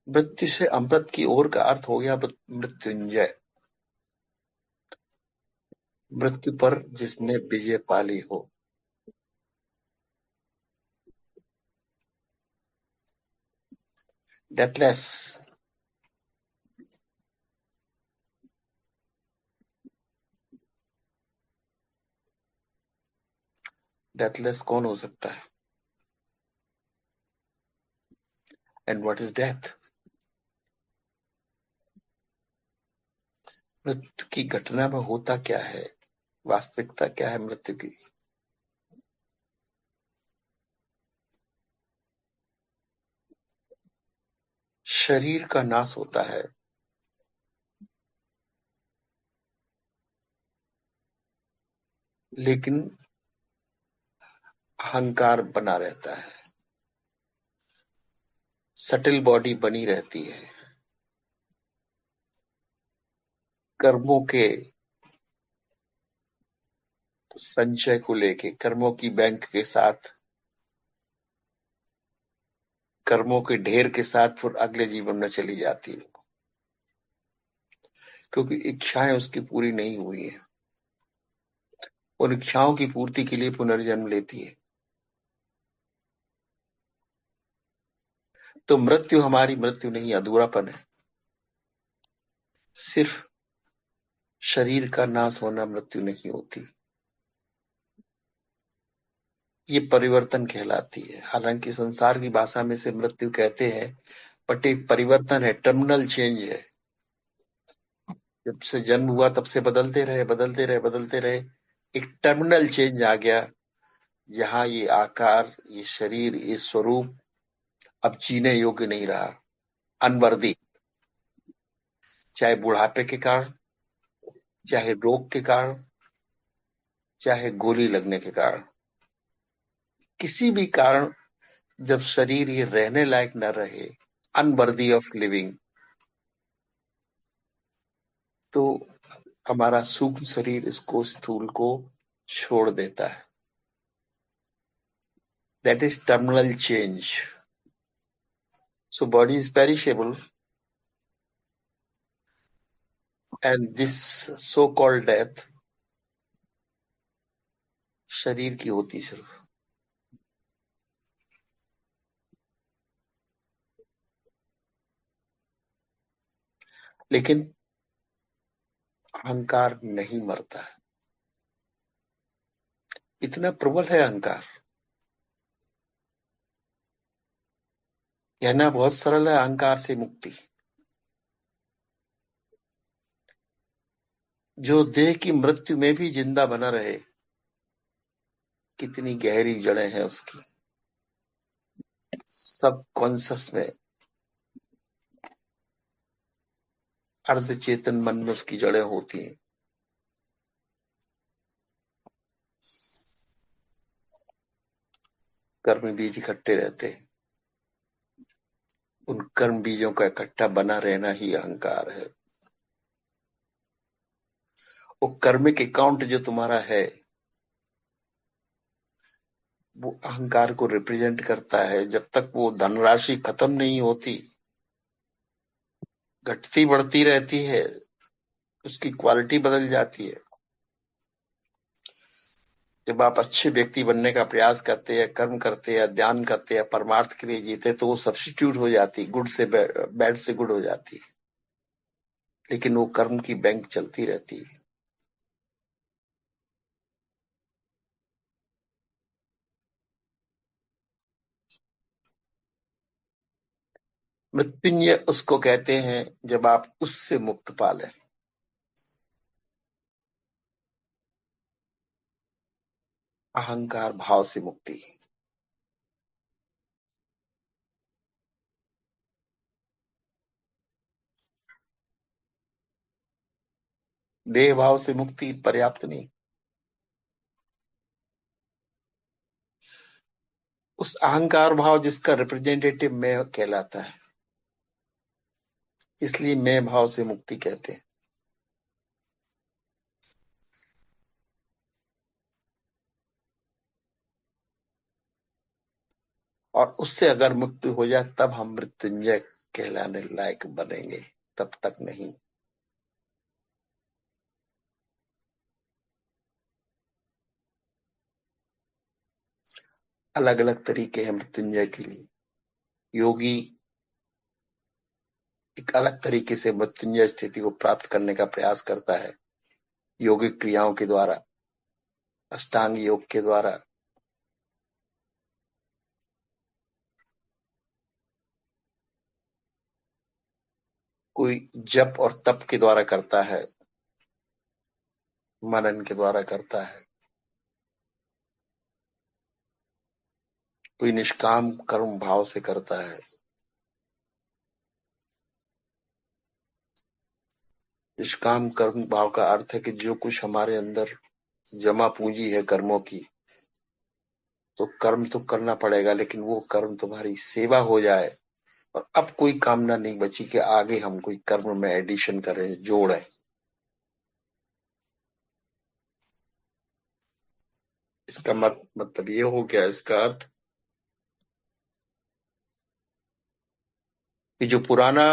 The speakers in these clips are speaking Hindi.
मृत्यु से अमृत की ओर का अर्थ हो गया मृत्युंजय। मृत्यु पर जिसने विजय पाली हो। डेथलेस। डेथलेस कौन हो सकता है? And what is death? मृत्यु की घटना में होता क्या है? वास्तविकता क्या है मृत्यु की? शरीर का नाश होता है, लेकिन अहंकार बना रहता है। सटिल बॉडी बनी रहती है। कर्मों के संचय को लेके, कर्मों की बैंक के साथ, कर्मों के ढेर के साथ फिर अगले जीवन में चली जाती है, क्योंकि इच्छाएं उसकी पूरी नहीं हुई है। उन इच्छाओं की पूर्ति के लिए पुनर्जन्म लेती है। तो मृत्यु हमारी मृत्यु नहीं, अधूरापन है। सिर्फ शरीर का नाश होना मृत्यु नहीं होती, ये परिवर्तन कहलाती है। हालांकि संसार की भाषा में से मृत्यु कहते हैं, बट एक परिवर्तन है, टर्मिनल चेंज है। जब से जन्म हुआ तब से बदलते रहे बदलते रहे बदलते रहे, एक टर्मिनल चेंज आ गया, जहां ये आकार, ये शरीर, ये स्वरूप अब जीने योग्य नहीं रहा, अनवर्दी। चाहे बुढ़ापे के कारण, चाहे रोग के कारण, चाहे गोली लगने के कारण, किसी भी कारण, जब शरीर ये रहने लायक न रहे, अनवर्दी ऑफ लिविंग, तो हमारा सूक्ष्म शरीर इसको, स्थूल को छोड़ देता है। That is terminal change. So body is perishable, and this so called death शरीर की होती सिर्फ। लेकिन अहंकार नहीं मरता है। इतना प्रबल है अहंकार। कहना बहुत सरल है, अहंकार से मुक्ति। जो देह की मृत्यु में भी जिंदा बना रहे, कितनी गहरी जड़ें हैं उसकी। सब कॉन्सियस में, अर्ध चेतन मन में उसकी जड़ें होती हैं। कर्म बीज इकट्ठे रहते हैं। उन कर्म बीजों का इकट्ठा बना रहना ही अहंकार है। वो कर्मिक अकाउंट जो तुम्हारा है, वो अहंकार को रिप्रेजेंट करता है। जब तक वो धनराशि खत्म नहीं होती, घटती बढ़ती रहती है, उसकी क्वालिटी बदल जाती है। जब आप अच्छे व्यक्ति बनने का प्रयास करते हैं, कर्म करते हैं, ध्यान करते हैं, परमार्थ के लिए जीते, तो वो सब्स्टिट्यूट हो जाती, गुड से बैड से गुड हो जाती है। लेकिन वो कर्म की बैंक चलती रहती है। मृत्युंजय उसको कहते हैं जब आप उससे मुक्त पा लें। अहंकार भाव से मुक्ति। देह भाव से मुक्ति पर्याप्त नहीं। उस अहंकार भाव जिसका रिप्रेजेंटेटिव मैं कहलाता है, इसलिए मैं भाव से मुक्ति कहते हैं। और उससे अगर मुक्ति हो जाए, तब हम मृत्युंजय कहलाने लायक बनेंगे, तब तक नहीं। अलग अलग तरीके हैं मृत्युंजय के लिए। योगी एक अलग तरीके से मृत्युंजय स्थिति को प्राप्त करने का प्रयास करता है, योगिक क्रियाओं के द्वारा, अष्टांग योग के द्वारा। कोई जप और तप के द्वारा करता है, मनन के द्वारा करता है। कोई निष्काम कर्म भाव से करता है। निष्काम कर्म भाव का अर्थ है कि जो कुछ हमारे अंदर जमा पूंजी है कर्मों की, तो कर्म तो करना पड़ेगा, लेकिन वो कर्म तुम्हारी सेवा हो जाए, और अब कोई कामना नहीं बची कि आगे हम कोई कर्म में एडिशन करें, जोड़ें। इसका मतलब ये हो गया, इसका अर्थ कि जो पुराना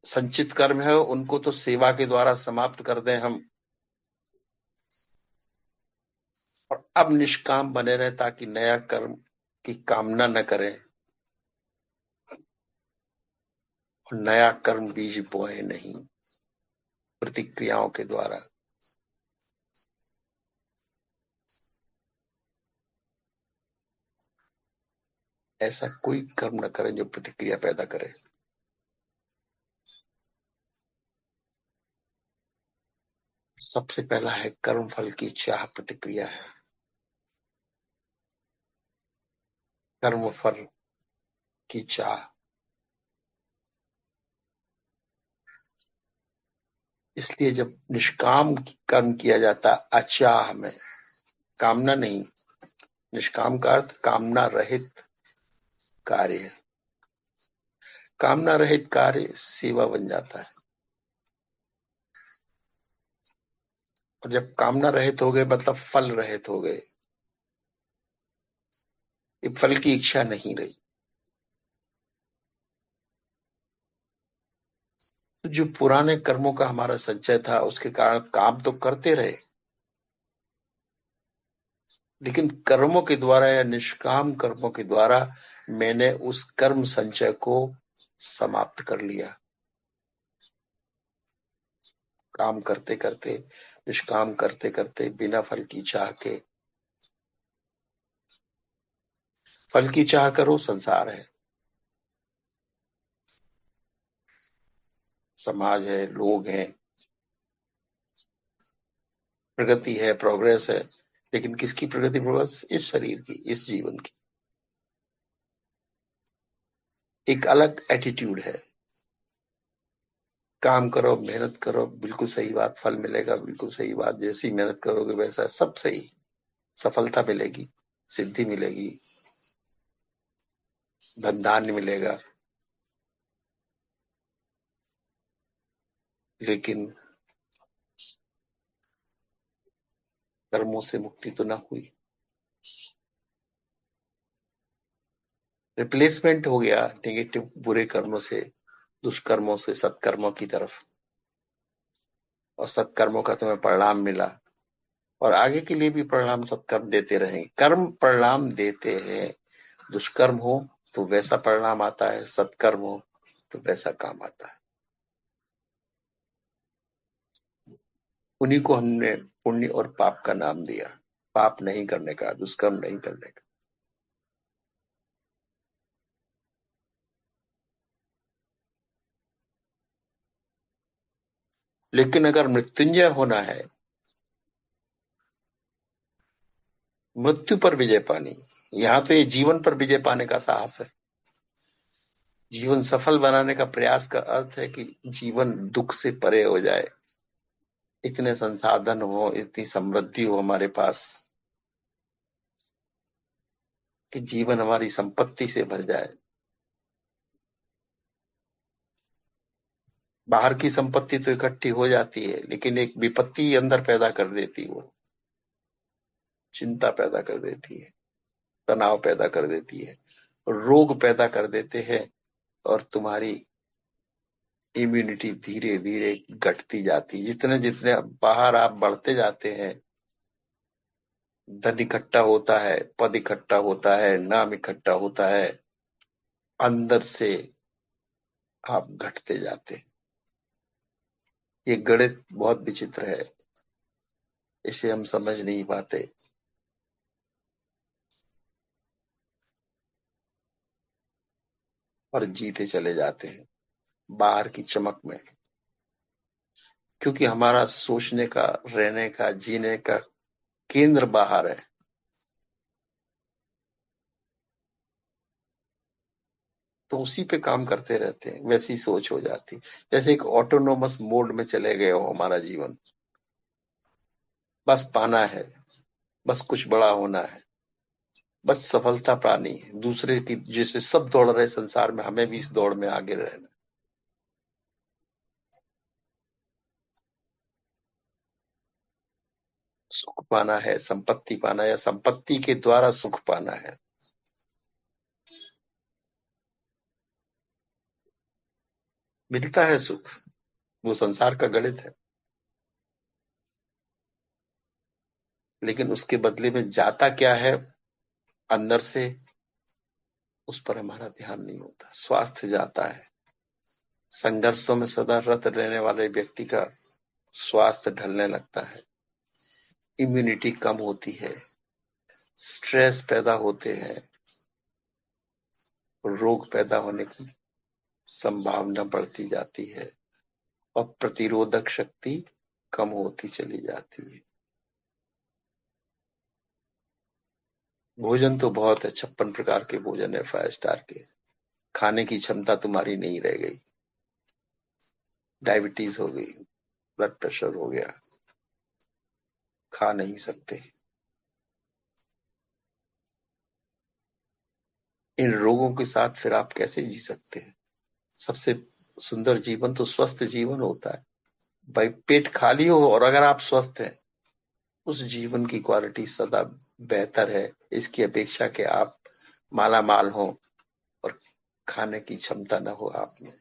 संचित कर्म है उनको तो सेवा के द्वारा समाप्त कर दें हम, और अब निष्काम बने रहे ताकि नया कर्म की कामना न करें और नया कर्म बीज बोए नहीं प्रतिक्रियाओं के द्वारा। ऐसा कोई कर्म न करें जो प्रतिक्रिया पैदा करे। सबसे पहला है कर्म फल की चाह प्रतिक्रिया है। कर्म फल की चाह, इसलिए जब निष्काम कर्म किया जाता अचाह में, कामना नहीं, निष्काम का अर्थ कामना रहित कार्य है। कामना रहित कार्य सेवा बन जाता है, और जब कामना रहित हो गए मतलब फल रहित हो गए, ये फल की इच्छा नहीं रही। तो जो पुराने कर्मों का हमारा संचय था उसके कारण काम तो करते रहे, लेकिन कर्मों के द्वारा या निष्काम कर्मों के द्वारा मैंने उस कर्म संचय को समाप्त कर लिया। काम करते करते, निष्काम करते करते, बिना फल की चाह के। फल की चाह करो, संसार है, समाज है, लोग हैं, प्रगति है, प्रोग्रेस है, लेकिन किसकी प्रगति प्रोग्रेस? इस शरीर की, इस जीवन की। एक अलग एटीट्यूड है। काम करो, मेहनत करो, बिल्कुल सही बात, फल मिलेगा, बिल्कुल सही बात, जैसी मेहनत करोगे वैसा सब सही, सफलता मिलेगी, सिद्धि मिलेगी, धन धान्य मिलेगा। लेकिन कर्मों से मुक्ति तो ना हुई। रिप्लेसमेंट हो गया नेगेटिव बुरे कर्मों से, दुष्कर्मों से सत्कर्मों की तरफ, और सत्कर्मों का तुम्हें परिणाम मिला, और आगे के लिए भी परिणाम सत्कर्म देते रहेंगे। कर्म परिणाम देते हैं, दुष्कर्म हो तो वैसा परिणाम आता है, सत्कर्म हो तो वैसा काम आता है। उन्हीं को हमने पुण्य और पाप का नाम दिया। पाप नहीं करने का, दुष्कर्म नहीं करने का। लेकिन अगर मृत्युंजय होना है, मृत्यु पर विजय पानी, यहाँ तो ये जीवन पर विजय पाने का साहस है। जीवन सफल बनाने का प्रयास का अर्थ है कि जीवन दुख से परे हो जाए, इतने संसाधन हो, इतनी समृद्धि हो हमारे पास कि जीवन हमारी संपत्ति से भर जाए। बाहर की संपत्ति तो इकट्ठी हो जाती है, लेकिन एक विपत्ति अंदर पैदा कर देती है, वो चिंता पैदा कर देती है, तनाव पैदा कर देती है, रोग पैदा कर देते हैं, और तुम्हारी इम्यूनिटी धीरे धीरे घटती जाती। जितने जितने बाहर आप बढ़ते जाते हैं, धन इकट्ठा होता है, पद इकट्ठा होता है, नाम इकट्ठा होता है, अंदर से आप घटते जाते हैं। ये गणित बहुत विचित्र है, इसे हम समझ नहीं पाते और जीते चले जाते हैं बाहर की चमक में, क्योंकि हमारा सोचने का, रहने का, जीने का केंद्र बाहर है। तो उसी पे काम करते रहते हैं, वैसी सोच हो जाती। जैसे एक ऑटोनोमस मोड में चले गए हो हमारा जीवन, बस पाना है, बस कुछ बड़ा होना है, बस सफलता पानी है। दूसरे की जैसे सब दौड़ रहे संसार में, हमें भी इस दौड़ में आगे रहना। सुख पाना है, संपत्ति पाना है, या संपत्ति के द्वारा सुख पाना है। मिलता है सुख, वो संसार का गणित है, लेकिन उसके बदले में जाता क्या है अंदर से, उस पर हमारा ध्यान नहीं होता। स्वास्थ्य जाता है, संघर्षों में सदा रत रहने वाले व्यक्ति का स्वास्थ्य ढलने लगता है, इम्यूनिटी कम होती है, स्ट्रेस पैदा होते हैं, रोग पैदा होने की संभावना बढ़ती जाती है और प्रतिरोधक शक्ति कम होती चली जाती है। भोजन तो बहुत है, 56 प्रकार के भोजन है 5 स्टार के। खाने की क्षमता तुम्हारी नहीं रह गई, डायबिटीज हो गई, ब्लड प्रेशर हो गया, खा नहीं सकते। इन रोगों के साथ फिर आप कैसे जी सकते हैं? सबसे सुंदर जीवन तो स्वस्थ जीवन होता है। भाई पेट खाली हो और अगर आप स्वस्थ हैं, उस जीवन की क्वालिटी सदा बेहतर है इसकी अपेक्षा कि आप माला माल हो और खाने की क्षमता न हो आप में।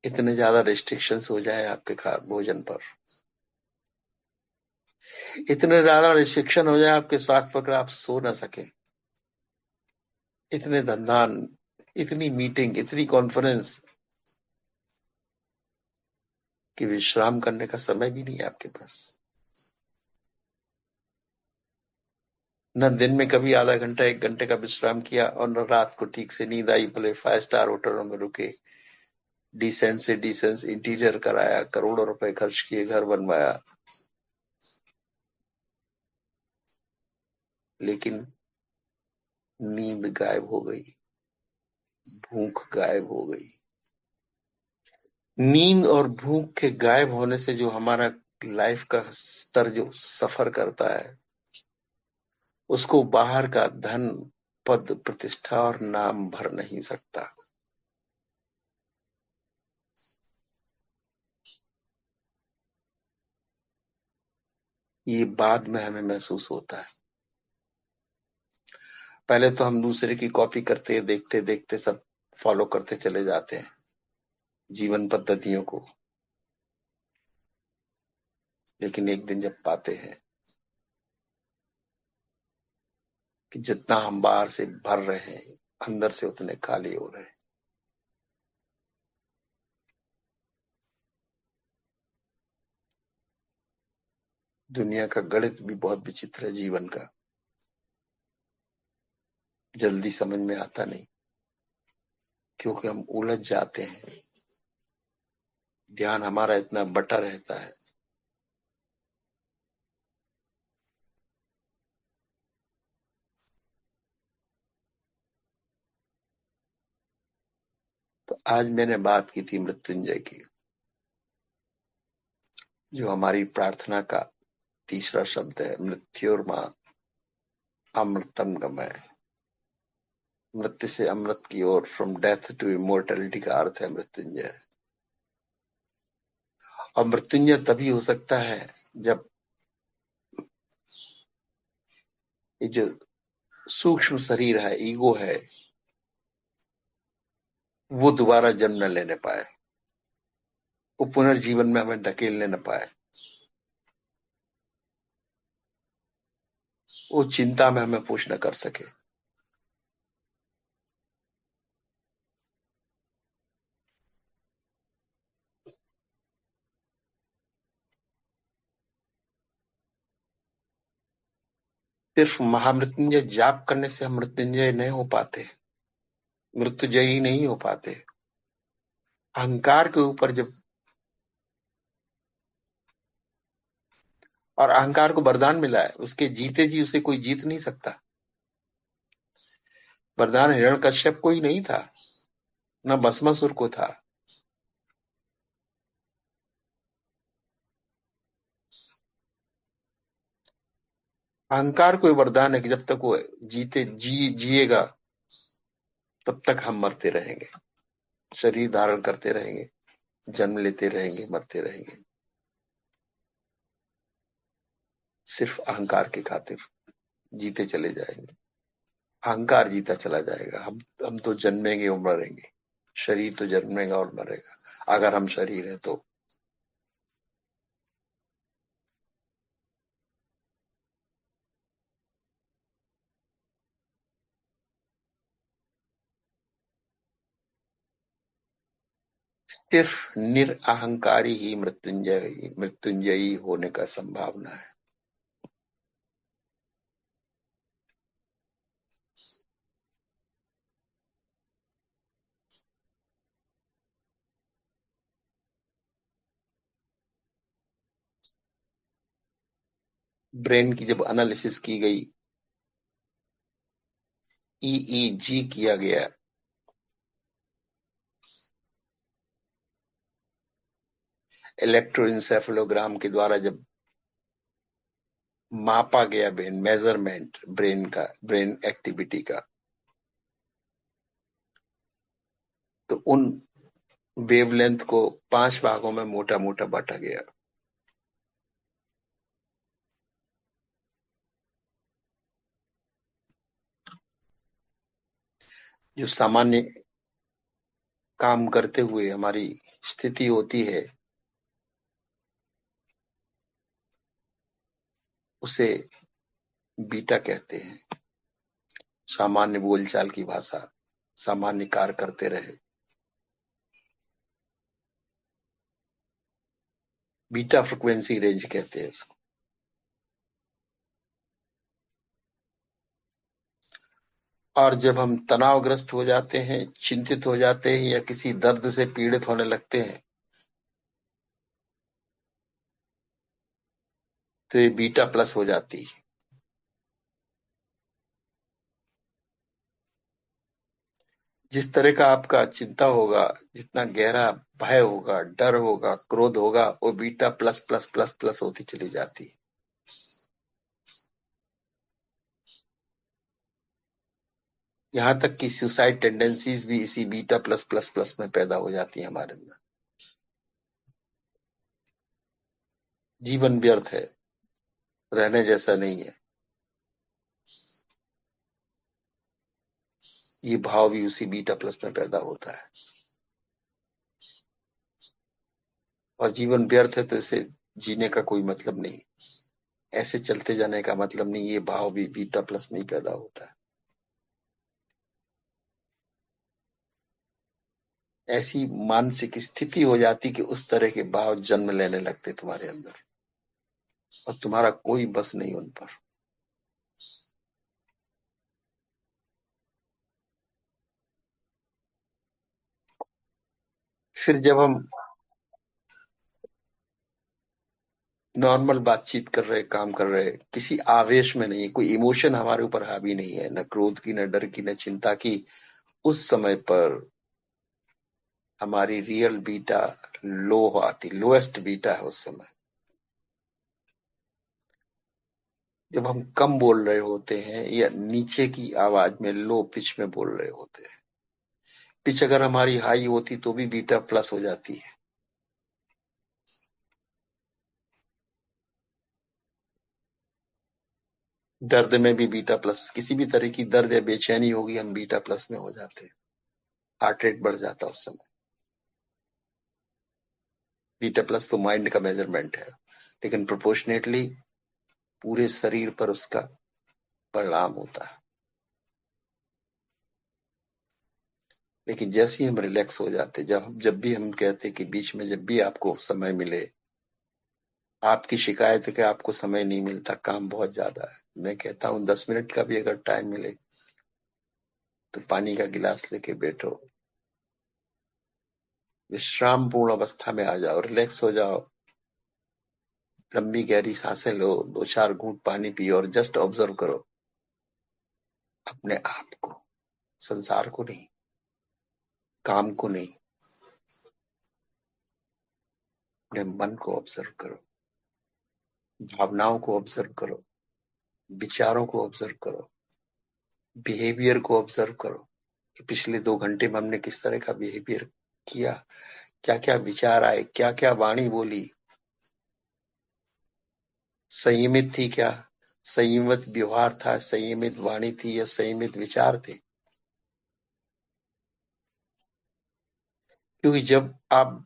इतने ज्यादा रिस्ट्रिक्शंस हो जाए आपके भोजन पर, इतने ज्यादा रिस्ट्रिक्शन हो जाए आपके स्वास्थ्य पर, आप सो ना सके, इतने धंधान, इतनी मीटिंग, इतनी कॉन्फ्रेंस कि विश्राम करने का समय भी नहीं है आपके पास। न दिन में कभी आधा घंटा 1 घंटे का विश्राम किया, और न रात को ठीक से नींद आई, भले 5 स्टार होटलों में रुके, डिसेंट से डिसेंट इंटीरियर कराया, करोड़ों रुपए खर्च किए, घर बनवाया, लेकिन नींद गायब हो गई, भूख गायब हो गई। नींद और भूख के गायब होने से जो हमारा लाइफ का स्तर जो सफर करता है, उसको बाहर का धन, पद, प्रतिष्ठा और नाम भर नहीं सकता। ये बाद में हमें महसूस होता है। पहले तो हम दूसरे की कॉपी करते, देखते देखते सब फॉलो करते चले जाते हैं जीवन पद्धतियों को, लेकिन एक दिन जब पाते हैं कि जितना हम बाहर से भर रहे हैं, अंदर से उतने खाली हो रहे हैं। दुनिया का गणित भी बहुत विचित्र है जीवन का, जल्दी समझ में आता नहीं, क्योंकि हम उलझ जाते हैं, ध्यान हमारा इतना बटा रहता है। तो आज मैंने बात की थी मृत्युंजय की, जो हमारी प्रार्थना का तीसरा शब्द है, मृत्युर्मा अमृतम गमय। मृत्यु से अमृत की ओर, फ्रॉम डेथ टू इमोर्टैलिटी का अर्थ है मृत्युंजय। और मृत्युंजय तभी हो सकता है जब ये जो सूक्ष्म शरीर है, ईगो है, वो दोबारा जन्म न लेने पाए, वो पुनर्जीवन में हमें ढकेलने न पाए, वो चिंता में हमें पुश न कर सके। सिर्फ महामृत्युंजय जाप करने से हम मृत्युंजय नहीं हो पाते, मृत्युजयी नहीं हो पाते। अहंकार के ऊपर जब, और अहंकार को वरदान मिला है, उसके जीते जी उसे कोई जीत नहीं सकता। वरदान हिरण्यकश्यप को ही नहीं था, न भस्मासुर को था। अहंकार को वरदान है कि जब तक वो जिएगा तब तक हम मरते रहेंगे, शरीर धारण करते रहेंगे, जन्म लेते रहेंगे, मरते रहेंगे, सिर्फ अहंकार की खातिर जीते चले जाएंगे। अहंकार जीता चला जाएगा। हम तो जन्मेंगे और मरेंगे, शरीर तो जन्मेगा और मरेगा, अगर हम शरीर है तो। सिर्फ निरअहंकारी ही मृत्युंजयी होने का संभावना है। ब्रेन की जब एनालिसिस की गई, ईईजी किया गया, इलेक्ट्रोइंसेफेलोग्राम के द्वारा जब मापा गया ब्रेन, मेजरमेंट ब्रेन का, ब्रेन एक्टिविटी का, तो उन वेवलेंथ को 5 भागों में मोटा मोटा बांटा गया। जो सामान्य काम करते हुए हमारी स्थिति होती है, उसे बीटा कहते हैं। सामान्य बोलचाल की भाषा, सामान्य कार्य करते रहे, बीटा फ्रिक्वेंसी रेंज कहते हैं उसको। और जब हम तनावग्रस्त हो जाते हैं, चिंतित हो जाते हैं, या किसी दर्द से पीड़ित होने लगते हैं, तो ये बीटा प्लस हो जाती है। जिस तरह का आपका चिंता होगा, जितना गहरा भय होगा, डर होगा, क्रोध होगा, वो beta plus plus plus plus होती चली जाती है। यहां तक कि सुसाइड टेंडेंसीज भी इसी बीटा प्लस प्लस प्लस में पैदा हो जाती है हमारे अंदर। जीवन व्यर्थ है, रहने जैसा नहीं है, ये भाव भी उसी बीटा प्लस में पैदा होता है। और जीवन व्यर्थ है तो इसे जीने का कोई मतलब नहीं, ऐसे चलते जाने का मतलब नहीं, ये भाव भी बीटा प्लस में ही पैदा होता है। ऐसी मानसिक स्थिति हो जाती कि उस तरह के भाव जन्म लेने लगते तुम्हारे अंदर, और तुम्हारा कोई बस नहीं उन पर। फिर जब हम नॉर्मल बातचीत कर रहे, काम कर रहे, किसी आवेश में नहीं, कोई इमोशन हमारे ऊपर हावी नहीं है, न क्रोध की, न डर की, न चिंता की, उस समय पर हमारी रियल बीटा लो आती, लोएस्ट बीटा है उस समय। जब हम कम बोल रहे होते हैं या नीचे की आवाज में, लो पिच में बोल रहे होते हैं, पिच अगर हमारी हाई होती तो भी बीटा प्लस हो जाती है। दर्द में भी बीटा प्लस, किसी भी तरह की दर्द या बेचैनी होगी, हम बीटा प्लस में हो जाते हैं। हार्ट रेट बढ़ जाता उस समय। बीटा प्लस तो माइंड का मेजरमेंट है, लेकिन प्रोपोर्शनेटली पूरे शरीर पर उसका परिणाम होता है। लेकिन जैसे ही हम रिलैक्स हो जाते, जब भी हम कहते कि बीच में जब भी आपको समय मिले, आपकी शिकायत है कि आपको समय नहीं मिलता, काम बहुत ज्यादा है। मैं कहता हूं 10 मिनट का भी अगर टाइम मिले तो पानी का गिलास लेके बैठो, विश्राम पूर्ण अवस्था में आ जाओ, रिलैक्स हो जाओ, लंबी गहरी सांसें लो, 2-4 घूंट पानी पियो और जस्ट ऑब्जर्व करो अपने आप को, संसार को नहीं, काम को नहीं, अपने मन को ऑब्जर्व करो, भावनाओं को ऑब्जर्व करो, विचारों को ऑब्जर्व करो, बिहेवियर को ऑब्जर्व करो कि पिछले 2 घंटे में हमने किस तरह का बिहेवियर किया, क्या क्या विचार आए, क्या क्या वाणी बोली, संयमित थी क्या, संयमित व्यवहार था, संयमित वाणी थी या संयमित विचार थे। क्योंकि जब आप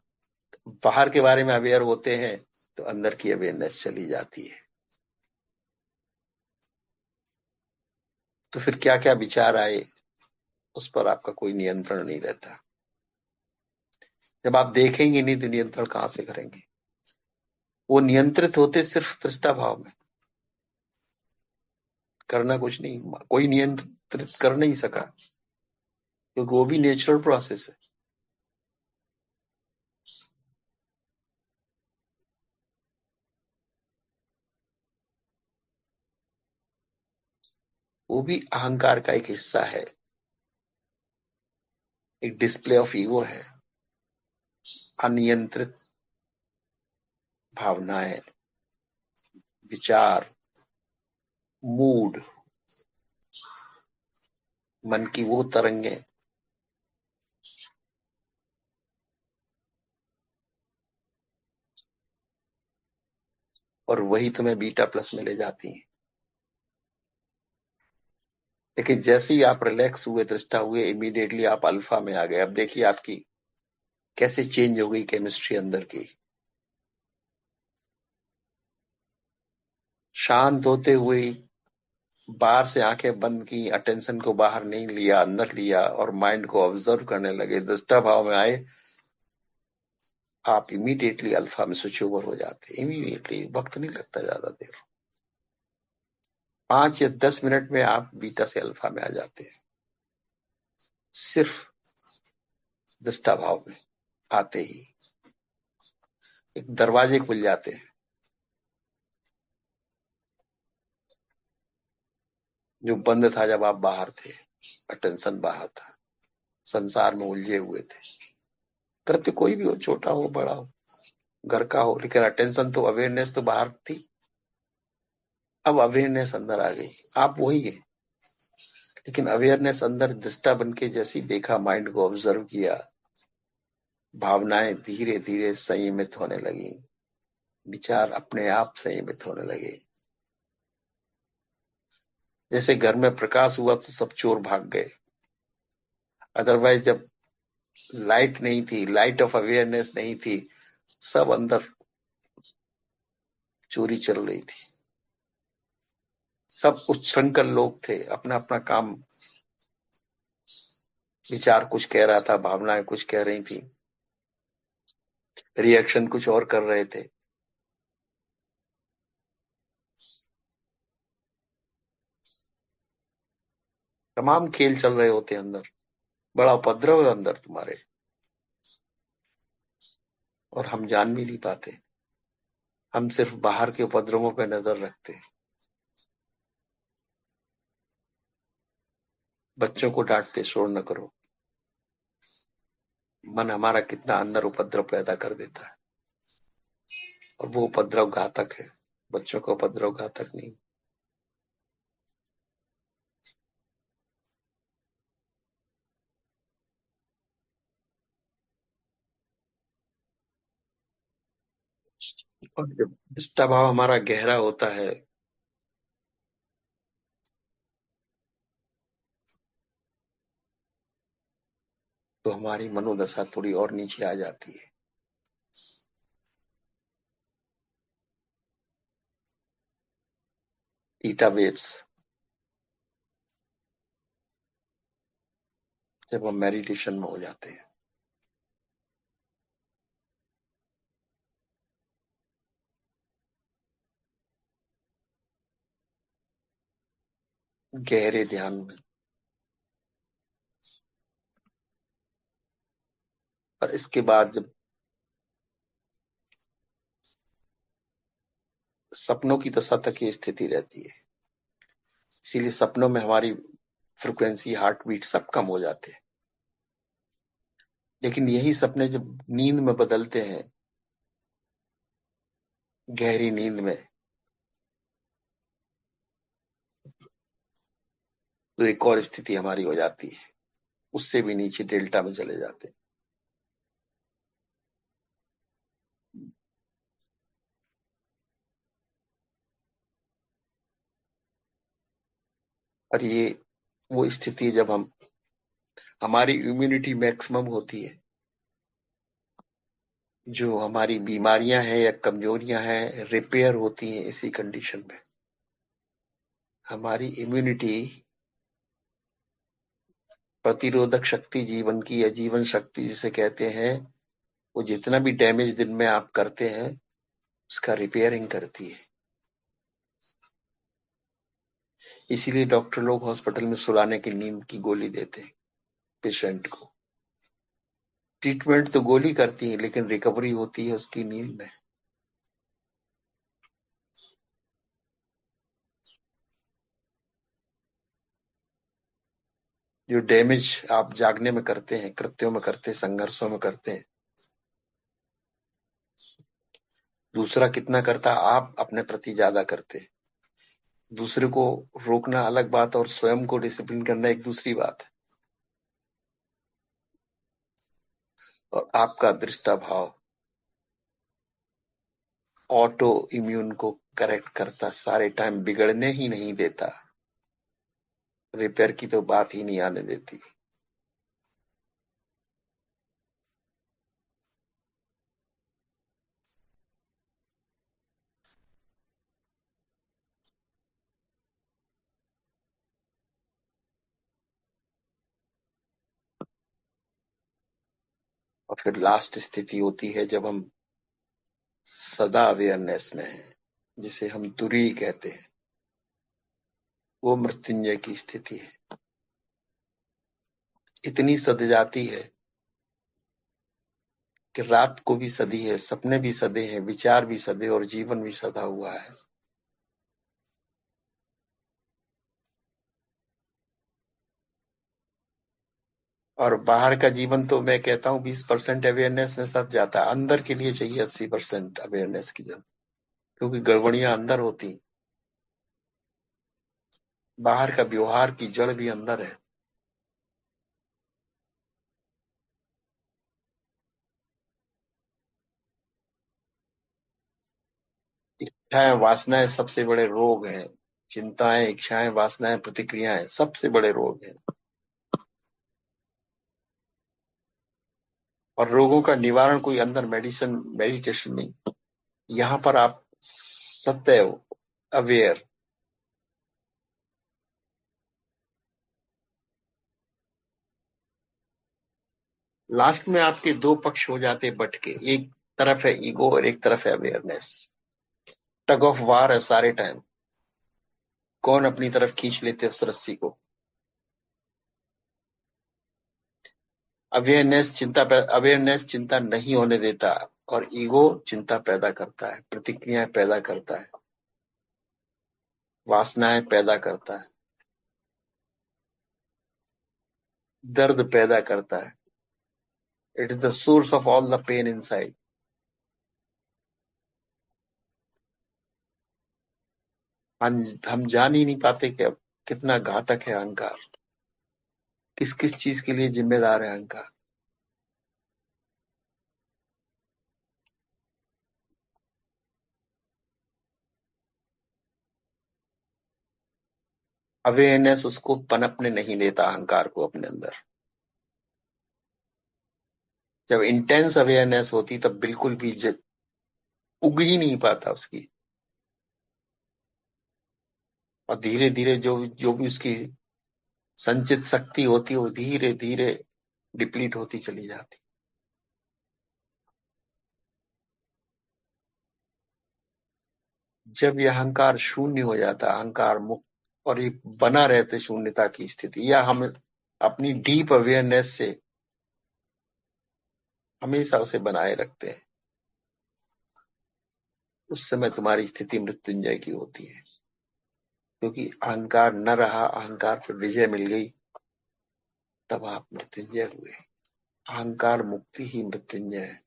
बाहर के बारे में अवेयर होते हैं तो अंदर की अवेयरनेस चली जाती है। तो फिर क्या क्या विचार आए उस पर आपका कोई नियंत्रण नहीं रहता। जब आप देखेंगे नहीं तो नियंत्रण कहां से करेंगे। वो नियंत्रित होते सिर्फ दृष्टा भाव में, करना कुछ नहीं, कोई नियंत्रित कर नहीं सका क्योंकि वो भी नेचुरल प्रोसेस है। वो भी अहंकार का एक हिस्सा है, एक डिस्प्ले ऑफ ईगो है। अनियंत्रित भावनाएं, विचार, मूड, मन की वो तरंगे और वही तुम्हें बीटा प्लस में ले जाती हैं। लेकिन जैसे ही आप रिलैक्स हुए, दृष्टा हुए, इमीडिएटली आप अल्फा में आ गए। अब देखिए आपकी कैसे चेंज हो गई केमिस्ट्री अंदर की। शांत होते हुए बाहर से आंखें बंद की, अटेंशन को बाहर नहीं लिया, अंदर लिया और माइंड को ऑब्जर्व करने लगे, दृष्टा भाव में आए, आप इमीडिएटली अल्फा में स्विच ओवर हो जाते। इमीडिएटली, वक्त नहीं लगता ज्यादा देर, 5 या 10 मिनट में आप बीटा से अल्फा में आ जाते हैं, सिर्फ दृष्टा भाव में आते ही एक दरवाजे खुल जाते हैं जो बंद था जब आप बाहर थे। अटेंशन बाहर था, संसार में उलझे हुए थे। कृत्य कोई भी हो, छोटा हो बड़ा हो, घर का हो, लेकिन अटेंशन तो, अवेयरनेस तो बाहर थी। अब अवेयरनेस अंदर आ गई, आप वही है, लेकिन अवेयरनेस अंदर दृष्टा बन के जैसी देखा, माइंड को ऑब्जर्व किया, भावनाएं धीरे धीरे संयमित होने लगी, विचार अपने आप संयमित होने लगे। जैसे घर में प्रकाश हुआ तो सब चोर भाग गए, अदरवाइज जब लाइट नहीं थी, लाइट ऑफ अवेयरनेस नहीं थी, सब अंदर चोरी चल रही थी। सब उच्छृंखल लोग थे, अपना अपना काम, विचार कुछ कह रहा था, भावनाएं कुछ कह रही थी, रिएक्शन कुछ और कर रहे थे। तमाम खेल चल रहे होते अंदर, बड़ा उपद्रव है अंदर तुम्हारे, और हम जान भी नहीं पाते। हम सिर्फ बाहर के उपद्रवों पे नजर रखते हैं। बच्चों को डांटते, शोर न करो। मन हमारा कितना अंदर उपद्रव पैदा कर देता है, और वो उपद्रव घातक है। बच्चों का उपद्रव घातक नहीं। और जब निष्ठा भाव हमारा गहरा होता है तो हमारी मनोदशा थोड़ी और नीचे आ जाती है। थीटा वेव्स, जब हम मेडिटेशन में हो जाते हैं। गहरे ध्यान में। और इसके बाद जब सपनों की दशा तक ये स्थिति रहती है, इसीलिए सपनों में हमारी फ्रिक्वेंसी, हार्ट बीट सब कम हो जाते हैं। लेकिन यही सपने जब नींद में बदलते हैं, गहरी नींद में, तो एक और स्थिति हमारी हो जाती है, उससे भी नीचे डेल्टा में चले जाते हैं। और ये वो स्थिति है जब हमारी इम्यूनिटी मैक्सिमम होती है। जो हमारी बीमारियां हैं या कमजोरियां हैं, रिपेयर होती हैं इसी कंडीशन में। हमारी इम्यूनिटी, प्रतिरोधक शक्ति, जीवन की या जीवन शक्ति जिसे कहते हैं, वो जितना भी डैमेज दिन में आप करते हैं उसका रिपेयरिंग करती है। इसीलिए डॉक्टर लोग हॉस्पिटल में सुलाने की नींद की गोली देते हैं पेशेंट को। ट्रीटमेंट तो गोली करती है, लेकिन रिकवरी होती है उसकी नींद में। जो डैमेज आप जागने में करते हैं, कृत्यों में करते हैं, संघर्षों में करते हैं, दूसरा कितना करता, आप अपने प्रति ज्यादा करते हैं। दूसरे को रोकना अलग बात और स्वयं को डिसिप्लिन करना एक दूसरी बात है। और आपका दृष्टा भाव ऑटो इम्यून को करेक्ट करता, सारे टाइम बिगड़ने ही नहीं देता, रिपेयर की तो बात ही नहीं आने देती। और फिर लास्ट स्थिति होती है जब हम सदा अवेयरनेस में हैं, जिसे हम तुरी कहते हैं। वो मृत्युंजय की स्थिति है। इतनी सद जाती है कि रात को भी सदी है, सपने भी सदे हैं, विचार भी सदे और जीवन भी सदा हुआ है। और बाहर का जीवन तो मैं कहता हूँ 20% अवेयरनेस में सद जाता है। अंदर के लिए चाहिए 80% अवेयरनेस की जरूरत, क्योंकि गड़बड़ियां अंदर होती। बाहर का व्यवहार की जड़ भी अंदर है। इच्छाएं, वासनाएं सबसे बड़े रोग हैं। चिंताएं, इच्छाएं, वासनाएं, प्रतिक्रियाएं सबसे बड़े रोग हैं। और रोगों का निवारण कोई अंदर मेडिसिन, मेडिटेशन नहीं। यहाँ पर आप सदैव अवेयर। लास्ट में आपके दो पक्ष हो जाते बट के, एक तरफ है ईगो और एक तरफ है अवेयरनेस। टग ऑफ वार है सारे टाइम, कौन अपनी तरफ खींच लेते उस रस्सी को। अवेयरनेस चिंता नहीं होने देता, और ईगो चिंता पैदा करता है, प्रतिक्रियाएं पैदा करता है, वासनाएं पैदा करता है, दर्द पैदा करता है। It is the source of all the pain inside. हम जान ही नहीं पाते कि अब कितना घातक है अहंकार, किस किस चीज के लिए जिम्मेदार है अहंकार। अवेयरनेस उसको पनपने नहीं देता, अहंकार को अपने अंदर। जब इंटेंस अवेयरनेस होती तब बिल्कुल भी उग ही नहीं पाता उसकी। और धीरे धीरे जो जो भी उसकी संचित शक्ति होती है वो धीरे धीरे डिप्लीट होती चली जाती। जब ये अहंकार शून्य हो जाता, अहंकार मुक्त, और ये बना रहते शून्यता की स्थिति, या हम अपनी डीप अवेयरनेस से हमेशा उसे बनाए रखते हैं, उस समय तुम्हारी स्थिति मृत्युंजय की होती है। क्योंकि अहंकार न रहा, अहंकार पर विजय मिल गई, तब आप मृत्युंजय हुए। अहंकार मुक्ति ही मृत्युंजय है।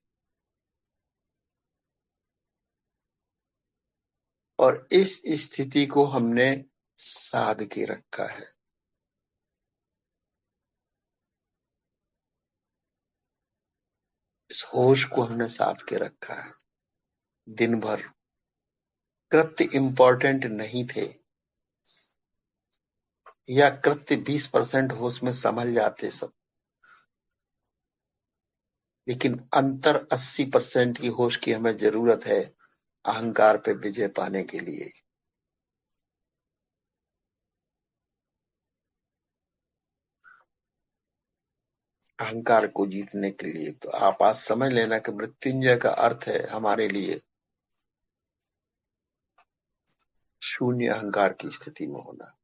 और इस स्थिति को हमने साध के रखा है। इस होश को हमने साध के रखा है। दिन भर कृत्य इंपॉर्टेंट नहीं थे, या कृत्य 20% होश में संभल जाते सब, लेकिन अंतर 80% की होश की हमें जरूरत है अहंकार पे विजय पाने के लिए। अहंकार को जीतने के लिए तो आप आज समझ लेना कि मृत्युंजय का अर्थ है हमारे लिए शून्य अहंकार की स्थिति में होना,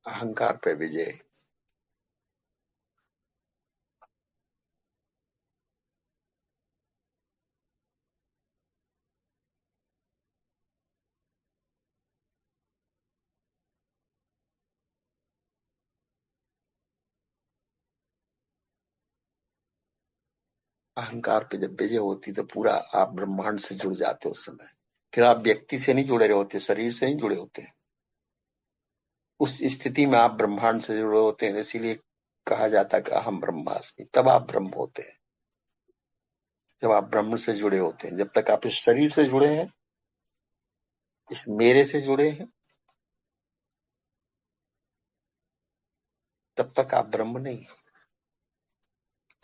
अहंकार पे विजय। अहंकार पे जब विजय होती तो पूरा आप ब्रह्मांड से जुड़ जाते उस समय। फिर आप व्यक्ति से नहीं जुड़े होते, शरीर से नहीं जुड़े होते, उस स्थिति में आप ब्रह्मांड से जुड़े होते हैं। इसीलिए कहा जाता है कि अहम ब्रह्मास्मि, तब आप ब्रह्म होते हैं, जब आप ब्रह्म से जुड़े होते हैं। जब तक आप इस शरीर से जुड़े हैं, इस मेरे से जुड़े हैं, तब तक आप ब्रह्म नहीं,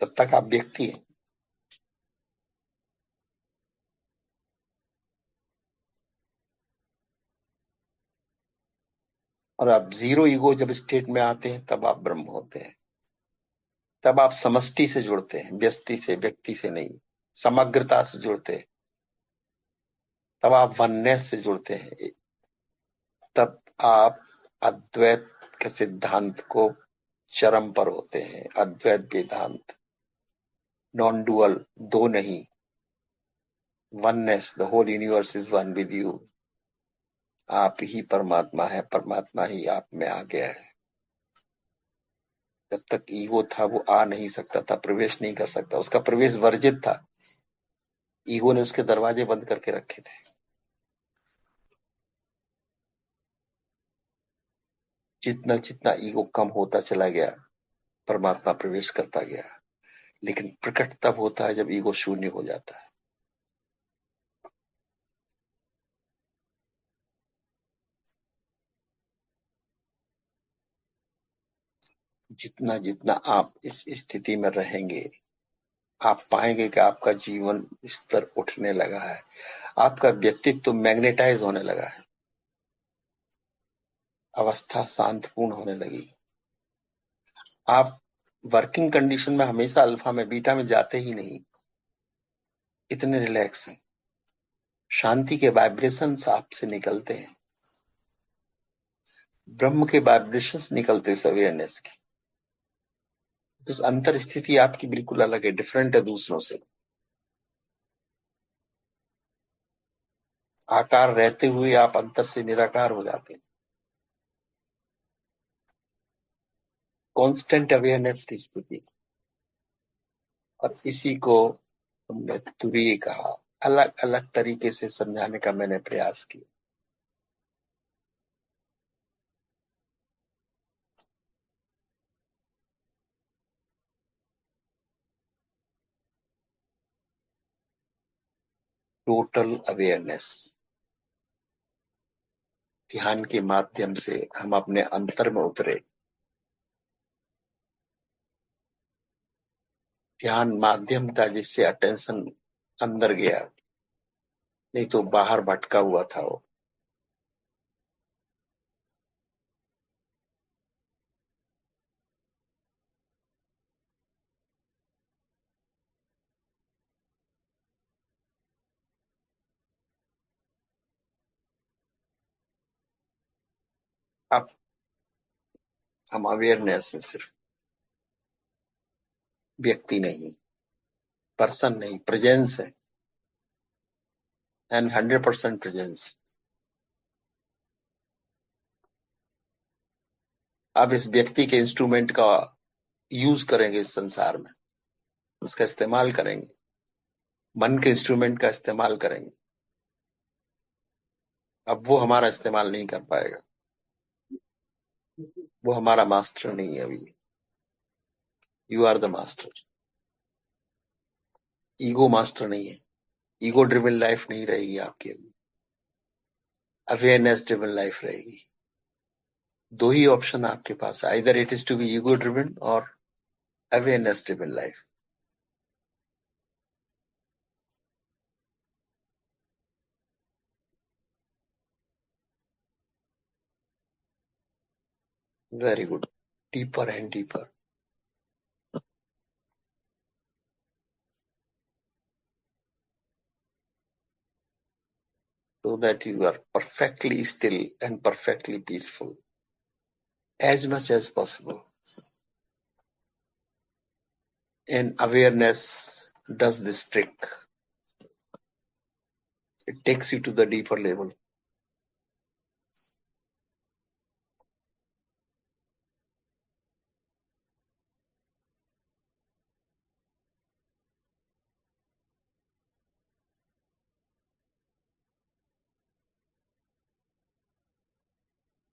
तब तक आप व्यक्ति हैं। और आप जीरो ईगो जब स्टेट में आते हैं तब आप ब्रह्म होते हैं। तब आप समष्टि से जुड़ते हैं, व्यष्टि से, व्यक्ति से नहीं, समग्रता से जुड़ते हैं। तब आप वननेस से जुड़ते हैं। तब आप अद्वैत के सिद्धांत को चरम पर होते हैं। अद्वैत वेदांत, नॉन डुअल, दो नहीं, oneness, the whole universe is one with you. आप ही परमात्मा है, परमात्मा ही आप में आ गया है। जब तक ईगो था वो आ नहीं सकता था, प्रवेश नहीं कर सकता, उसका प्रवेश वर्जित था। ईगो ने उसके दरवाजे बंद करके रखे थे। जितना जितना ईगो कम होता चला गया, परमात्मा प्रवेश करता गया। लेकिन प्रकट तब होता है जब ईगो शून्य हो जाता है। जितना जितना आप इस स्थिति में रहेंगे, आप पाएंगे कि आपका जीवन स्तर उठने लगा है, आपका व्यक्तित्व मैग्नेटाइज होने लगा है, अवस्था शांतपूर्ण होने लगी। आप वर्किंग कंडीशन में हमेशा अल्फा में, बीटा में जाते ही नहीं, इतने रिलैक्स हैं। शांति के वाइब्रेशंस आपसे निकलते हैं, ब्रह्म के वाइब्रेशंस निकलते हैं, उस अवेयरनेस की। उस अंतर स्थिति आपकी बिल्कुल अलग है, डिफरेंट है दूसरों से। आकार रहते हुए आप अंतर से निराकार हो जाते हैं। कांस्टेंट अवेयरनेस की स्थिति। और इसी को हमने तुरीय कहा। अलग अलग तरीके से समझाने का मैंने प्रयास किया। टोटल अवेयरनेस, ध्यान के माध्यम से हम अपने अंतर में उतरे। ध्यान माध्यम था जिससे अटेंशन अंदर गया, नहीं तो बाहर भटका हुआ था वो। अब हम अवेयरनेस है, सिर्फ व्यक्ति नहीं, पर्सन नहीं, प्रेजेंस है, एंड 100% प्रेजेंस। अब इस व्यक्ति के इंस्ट्रूमेंट का यूज करेंगे इस संसार में, उसका इस्तेमाल करेंगे, मन के इंस्ट्रूमेंट का इस्तेमाल करेंगे। अब वो हमारा इस्तेमाल नहीं कर पाएगा, वो हमारा मास्टर नहीं है अभी। You are the master. Ego master नहीं है। ईगो ड्रिवन लाइफ नहीं रहेगी आपकी अभी, अवेयरनेस ड्रिवन लाइफ रहेगी। दो ही ऑप्शन आपके पास है, either it is to be ego driven और awareness driven life. Very good. Deeper and deeper, so that you are perfectly still and perfectly peaceful as much as possible. And awareness does this trick. It takes you to the deeper level.